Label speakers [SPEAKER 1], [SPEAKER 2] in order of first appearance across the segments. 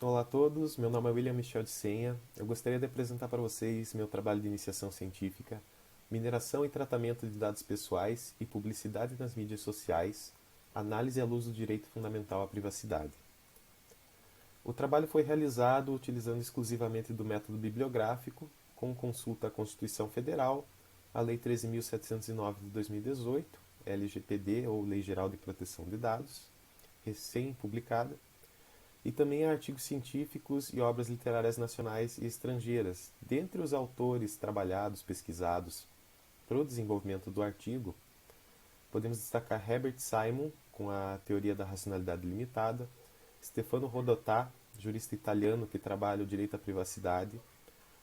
[SPEAKER 1] Olá a todos, meu nome é William Michel de Senha. Eu gostaria de apresentar para vocês meu trabalho de iniciação científica, mineração e tratamento de dados pessoais e publicidade nas mídias sociais, análise à luz do direito fundamental à privacidade. O trabalho foi realizado utilizando exclusivamente do método bibliográfico, com consulta à Constituição Federal, a Lei 13.709 de 2018, LGPD ou Lei Geral de Proteção de Dados, recém-publicada, e também a artigos científicos e obras literárias nacionais e estrangeiras. Dentre os autores trabalhados, pesquisados para o desenvolvimento do artigo, podemos destacar Herbert Simon, com a teoria da racionalidade limitada, Stefano Rodotà, jurista italiano que trabalha o direito à privacidade,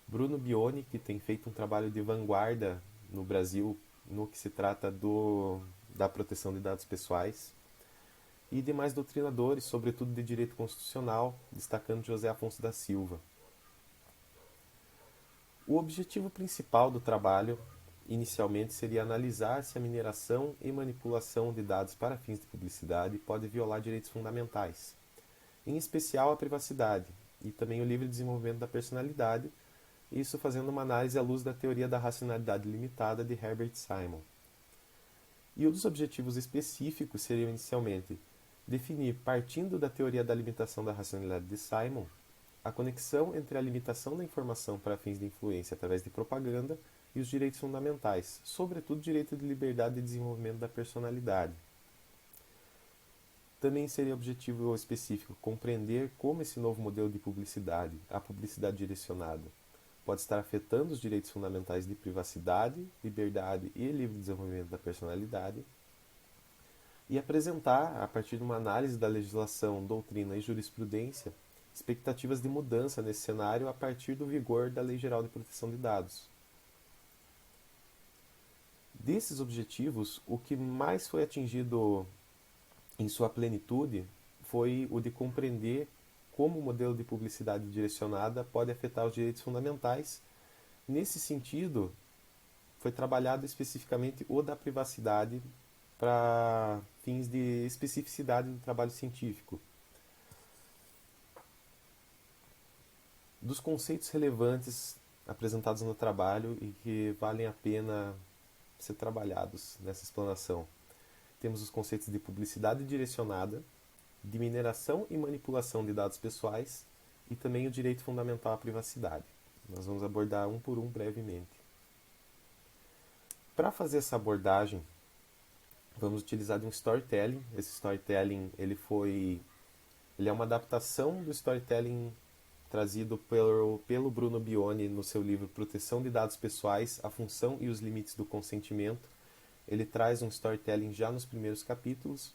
[SPEAKER 1] Bruno Bioni, que tem feito um trabalho de vanguarda no Brasil no que se trata da proteção de dados pessoais, e demais doutrinadores, sobretudo de direito constitucional, destacando José Afonso da Silva. O objetivo principal do trabalho, inicialmente, seria analisar se a mineração e manipulação de dados para fins de publicidade pode violar direitos fundamentais, em especial a privacidade e também o livre desenvolvimento da personalidade, isso fazendo uma análise à luz da teoria da racionalidade limitada de Herbert Simon. E um dos objetivos específicos seriam inicialmente definir, partindo da teoria da limitação da racionalidade de Simon, a conexão entre a limitação da informação para fins de influência através de propaganda e os direitos fundamentais, sobretudo o direito de liberdade e desenvolvimento da personalidade. Também seria objetivo específico compreender como esse novo modelo de publicidade, a publicidade direcionada, pode estar afetando os direitos fundamentais de privacidade, liberdade e livre desenvolvimento da personalidade, e apresentar, a partir de uma análise da legislação, doutrina e jurisprudência, expectativas de mudança nesse cenário a partir do vigor da Lei Geral de Proteção de Dados. Desses objetivos, o que mais foi atingido em sua plenitude foi o de compreender como o modelo de publicidade direcionada pode afetar os direitos fundamentais. Nesse sentido, foi trabalhado especificamente o da privacidade para fins de especificidade do trabalho científico. Dos conceitos relevantes apresentados no trabalho e que valem a pena ser trabalhados nessa explanação, temos os conceitos de publicidade direcionada, de mineração e manipulação de dados pessoais e também o direito fundamental à privacidade. Nós vamos abordar um por um brevemente. Para fazer essa abordagem, vamos utilizar de um storytelling. Esse storytelling ele é uma adaptação do storytelling trazido pelo Bruno Bioni no seu livro Proteção de Dados Pessoais, a Função e os Limites do Consentimento. Ele traz um storytelling já nos primeiros capítulos,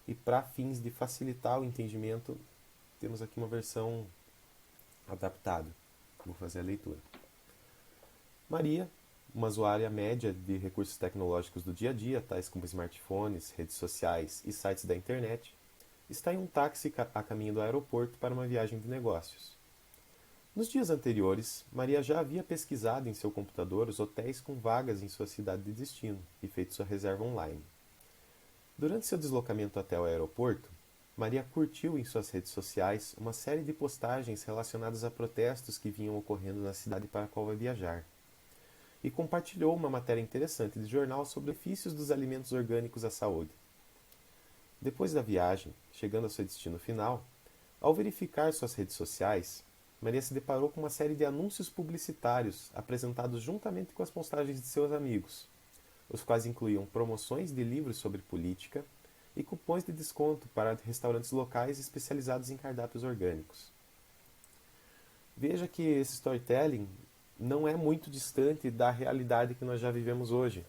[SPEAKER 1] e para fins de facilitar o entendimento, temos aqui uma versão adaptada. Vou fazer a leitura. Maria, uma usuária média de recursos tecnológicos do dia a dia, tais como smartphones, redes sociais e sites da internet, está em um táxi a caminho do aeroporto para uma viagem de negócios. Nos dias anteriores, Maria já havia pesquisado em seu computador os hotéis com vagas em sua cidade de destino e feito sua reserva online. Durante seu deslocamento até o aeroporto, Maria curtiu em suas redes sociais uma série de postagens relacionadas a protestos que vinham ocorrendo na cidade para a qual vai viajar, e compartilhou uma matéria interessante de jornal sobre benefícios dos alimentos orgânicos à saúde. Depois da viagem, chegando ao seu destino final, ao verificar suas redes sociais, Maria se deparou com uma série de anúncios publicitários apresentados juntamente com as postagens de seus amigos, os quais incluíam promoções de livros sobre política e cupons de desconto para restaurantes locais especializados em cardápios orgânicos. Veja que esse storytelling não é muito distante da realidade que nós já vivemos hoje,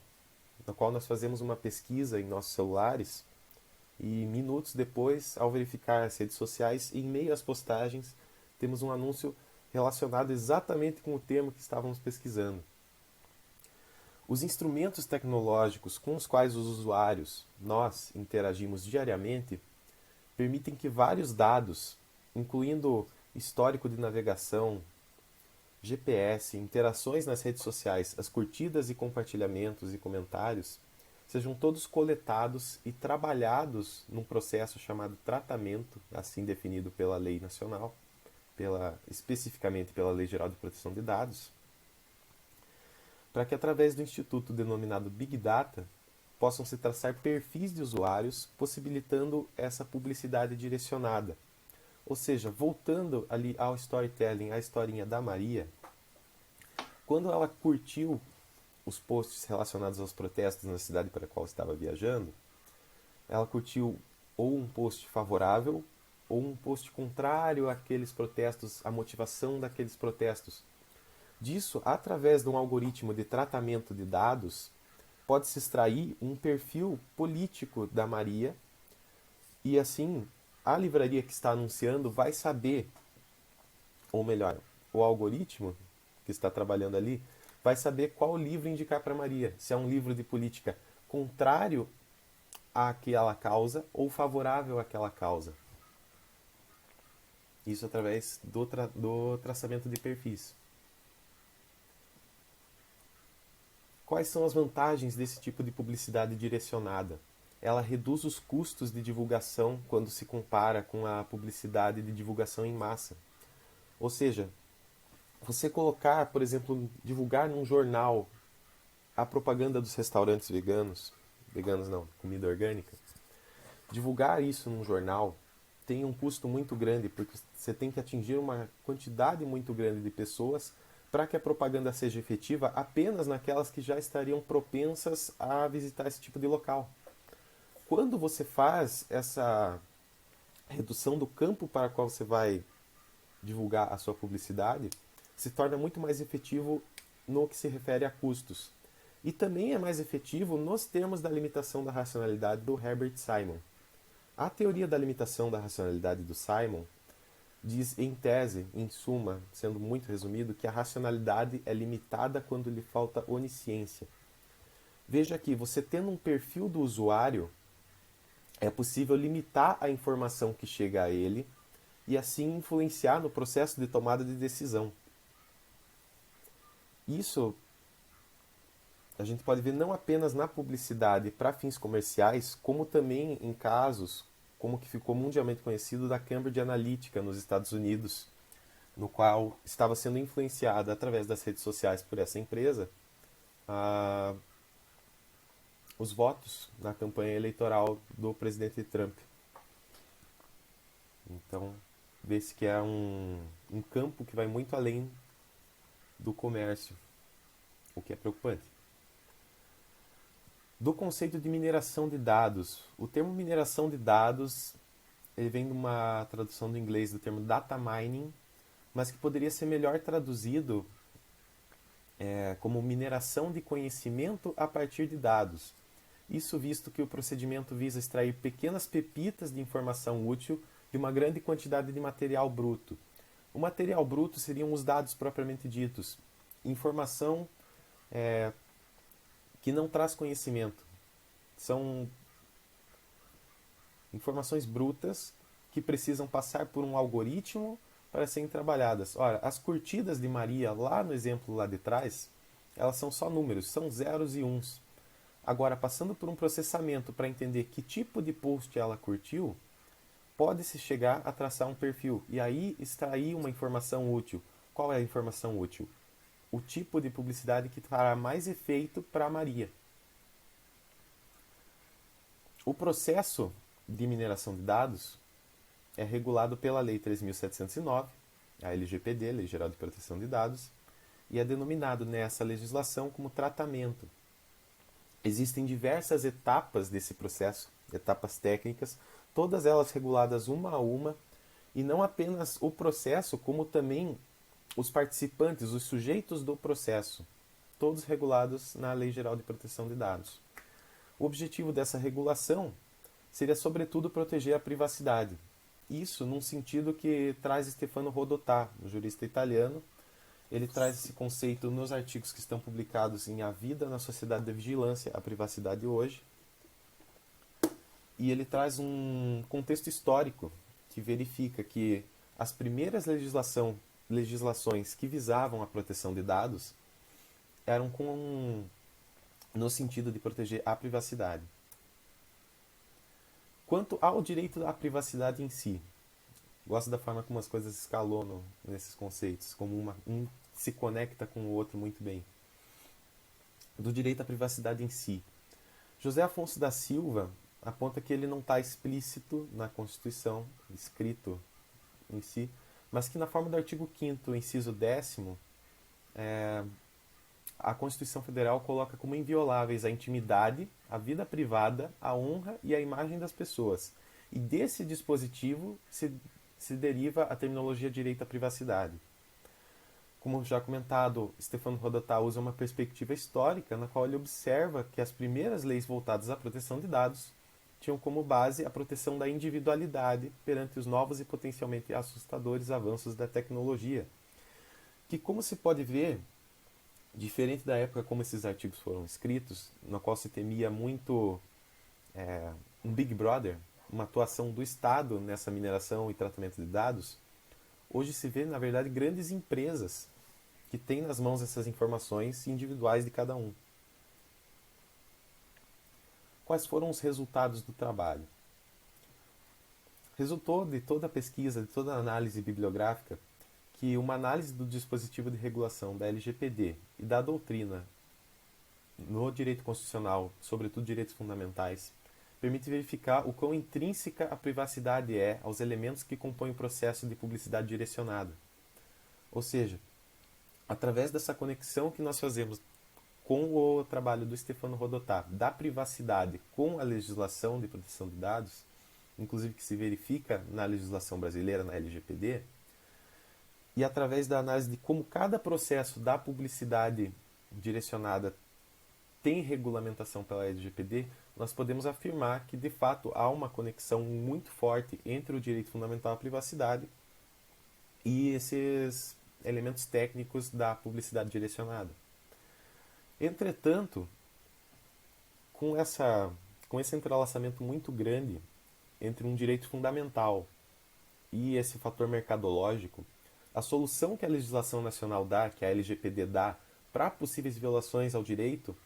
[SPEAKER 1] na qual nós fazemos uma pesquisa em nossos celulares e minutos depois, ao verificar as redes sociais, em meio às postagens, temos um anúncio relacionado exatamente com o tema que estávamos pesquisando. Os instrumentos tecnológicos com os quais os usuários, nós, interagimos diariamente, permitem que vários dados, incluindo histórico de navegação, GPS, interações nas redes sociais, as curtidas e compartilhamentos e comentários, sejam todos coletados e trabalhados num processo chamado tratamento, assim definido pela lei nacional, especificamente pela Lei Geral de Proteção de Dados, para que através do instituto denominado Big Data possam se traçar perfis de usuários, possibilitando essa publicidade direcionada. Ou seja, voltando ali ao storytelling, à historinha da Maria, quando ela curtiu os posts relacionados aos protestos na cidade para a qual estava viajando, ela curtiu ou um post favorável ou um post contrário àqueles protestos, à motivação daqueles protestos. Disso, através de um algoritmo de tratamento de dados, pode-se extrair um perfil político da Maria e assim a livraria que está anunciando vai saber, ou melhor, o algoritmo que está trabalhando ali vai saber qual livro indicar para Maria, se é um livro de política contrário àquela causa ou favorável àquela causa. Isso através do traçamento de perfis. Quais são as vantagens desse tipo de publicidade direcionada? Ela reduz os custos de divulgação quando se compara com a publicidade de divulgação em massa. Ou seja, você colocar, por exemplo, divulgar num jornal a propaganda dos restaurantes veganos não, comida orgânica, divulgar isso num jornal tem um custo muito grande, porque você tem que atingir uma quantidade muito grande de pessoas para que a propaganda seja efetiva apenas naquelas que já estariam propensas a visitar esse tipo de local. Quando você faz essa redução do campo para o qual você vai divulgar a sua publicidade, se torna muito mais efetivo no que se refere a custos. E também é mais efetivo nos termos da limitação da racionalidade do Herbert Simon. A teoria da limitação da racionalidade do Simon diz, em tese, em suma, sendo muito resumido, que a racionalidade é limitada quando lhe falta onisciência. Veja aqui, você tendo um perfil do usuário, é possível limitar a informação que chega a ele e assim influenciar no processo de tomada de decisão. Isso a gente pode ver não apenas na publicidade para fins comerciais, como também em casos como o que ficou mundialmente conhecido da Cambridge Analytica nos Estados Unidos, no qual estava sendo influenciada através das redes sociais por essa empresa os votos na campanha eleitoral do presidente Trump. Então, vê-se que é um campo que vai muito além do comércio, o que é preocupante. Do conceito de mineração de dados. O termo mineração de dados ele vem de uma tradução do inglês do termo data mining, mas que poderia ser melhor traduzido como mineração de conhecimento a partir de dados. Isso visto que o procedimento visa extrair pequenas pepitas de informação útil de uma grande quantidade de material bruto. O material bruto seriam os dados propriamente ditos, informação que não traz conhecimento. São informações brutas que precisam passar por um algoritmo para serem trabalhadas. Ora, as curtidas de Maria, lá no exemplo lá de trás, elas são só números, são zeros e uns. Agora, passando por um processamento para entender que tipo de post ela curtiu, pode-se chegar a traçar um perfil e aí extrair uma informação útil. Qual é a informação útil? O tipo de publicidade que fará mais efeito para a Maria. O processo de mineração de dados é regulado pela Lei 3.709, a LGPD, Lei Geral de Proteção de Dados, e é denominado nessa legislação como tratamento. Existem diversas etapas desse processo, etapas técnicas, todas elas reguladas uma a uma, e não apenas o processo, como também os participantes, os sujeitos do processo, todos regulados na Lei Geral de Proteção de Dados. O objetivo dessa regulação seria, sobretudo, proteger a privacidade. Isso num sentido que traz Stefano Rodotà, um jurista italiano. Ele traz esse conceito nos artigos que estão publicados em A Vida na Sociedade da Vigilância, a Privacidade Hoje. E ele traz um contexto histórico que verifica que as primeiras legislações que visavam a proteção de dados eram no sentido de proteger a privacidade. Quanto ao direito à privacidade em si, Gosto da forma como as coisas escalonam nesses conceitos, como um se conecta com o outro muito bem. Do direito à privacidade em si. José Afonso da Silva aponta que ele não está explícito na Constituição, escrito em si, mas que na forma do artigo 5º, inciso 10º, a Constituição Federal coloca como invioláveis a intimidade, a vida privada, a honra e a imagem das pessoas. E desse dispositivo se deriva a terminologia direito à privacidade. Como já comentado, Stefano Rodotà usa uma perspectiva histórica na qual ele observa que as primeiras leis voltadas à proteção de dados tinham como base a proteção da individualidade perante os novos e potencialmente assustadores avanços da tecnologia. Que, como se pode ver, diferente da época como esses artigos foram escritos, na qual se temia muito um Big Brother, uma atuação do Estado nessa mineração e tratamento de dados, hoje se vê, na verdade, grandes empresas que têm nas mãos essas informações individuais de cada um. Quais foram os resultados do trabalho? Resultou de toda a pesquisa, de toda a análise bibliográfica, que uma análise do dispositivo de regulação da LGPD e da doutrina no direito constitucional, sobretudo direitos fundamentais, permite verificar o quão intrínseca a privacidade é aos elementos que compõem o processo de publicidade direcionada. Ou seja, através dessa conexão que nós fazemos com o trabalho do Stefano Rodotà, da privacidade com a legislação de proteção de dados, inclusive que se verifica na legislação brasileira, na LGPD, e através da análise de como cada processo da publicidade direcionada tem regulamentação pela LGPD, nós podemos afirmar que, de fato, há uma conexão muito forte entre o direito fundamental à privacidade e esses elementos técnicos da publicidade direcionada. Entretanto, com esse entrelaçamento muito grande entre um direito fundamental e esse fator mercadológico, a solução que a legislação nacional dá, que a LGPD dá, para possíveis violações ao direito,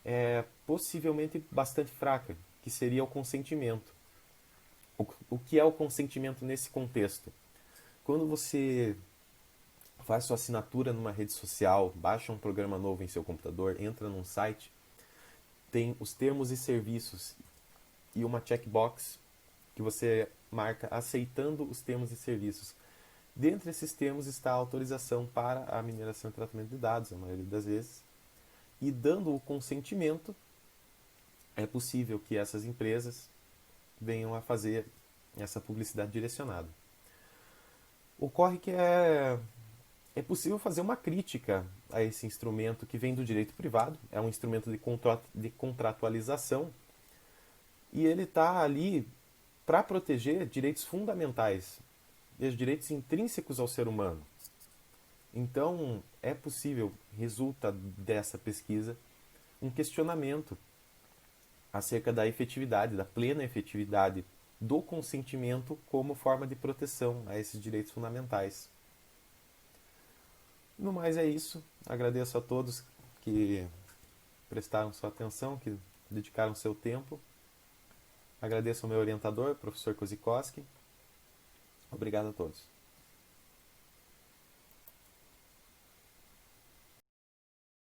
[SPEAKER 1] é possivelmente bastante fraca, que seria o consentimento. O que é o consentimento nesse contexto? Quando você faz sua assinatura numa rede social, baixa um programa novo em seu computador, entra num site, tem os termos e serviços e uma checkbox que você marca aceitando os termos e serviços. Dentre esses termos está a autorização para a mineração e tratamento de dados, a maioria das vezes. E dando o consentimento, é possível que essas empresas venham a fazer essa publicidade direcionada. Ocorre que é possível fazer uma crítica a esse instrumento que vem do direito privado, é um instrumento de contratualização, e ele está ali para proteger direitos fundamentais, os direitos intrínsecos ao ser humano. Então, é possível, resulta dessa pesquisa, um questionamento acerca da efetividade, da plena efetividade do consentimento como forma de proteção a esses direitos fundamentais. No mais é isso. Agradeço a todos que prestaram sua atenção, que dedicaram seu tempo. Agradeço ao meu orientador, professor Kozikowski. Obrigado a todos.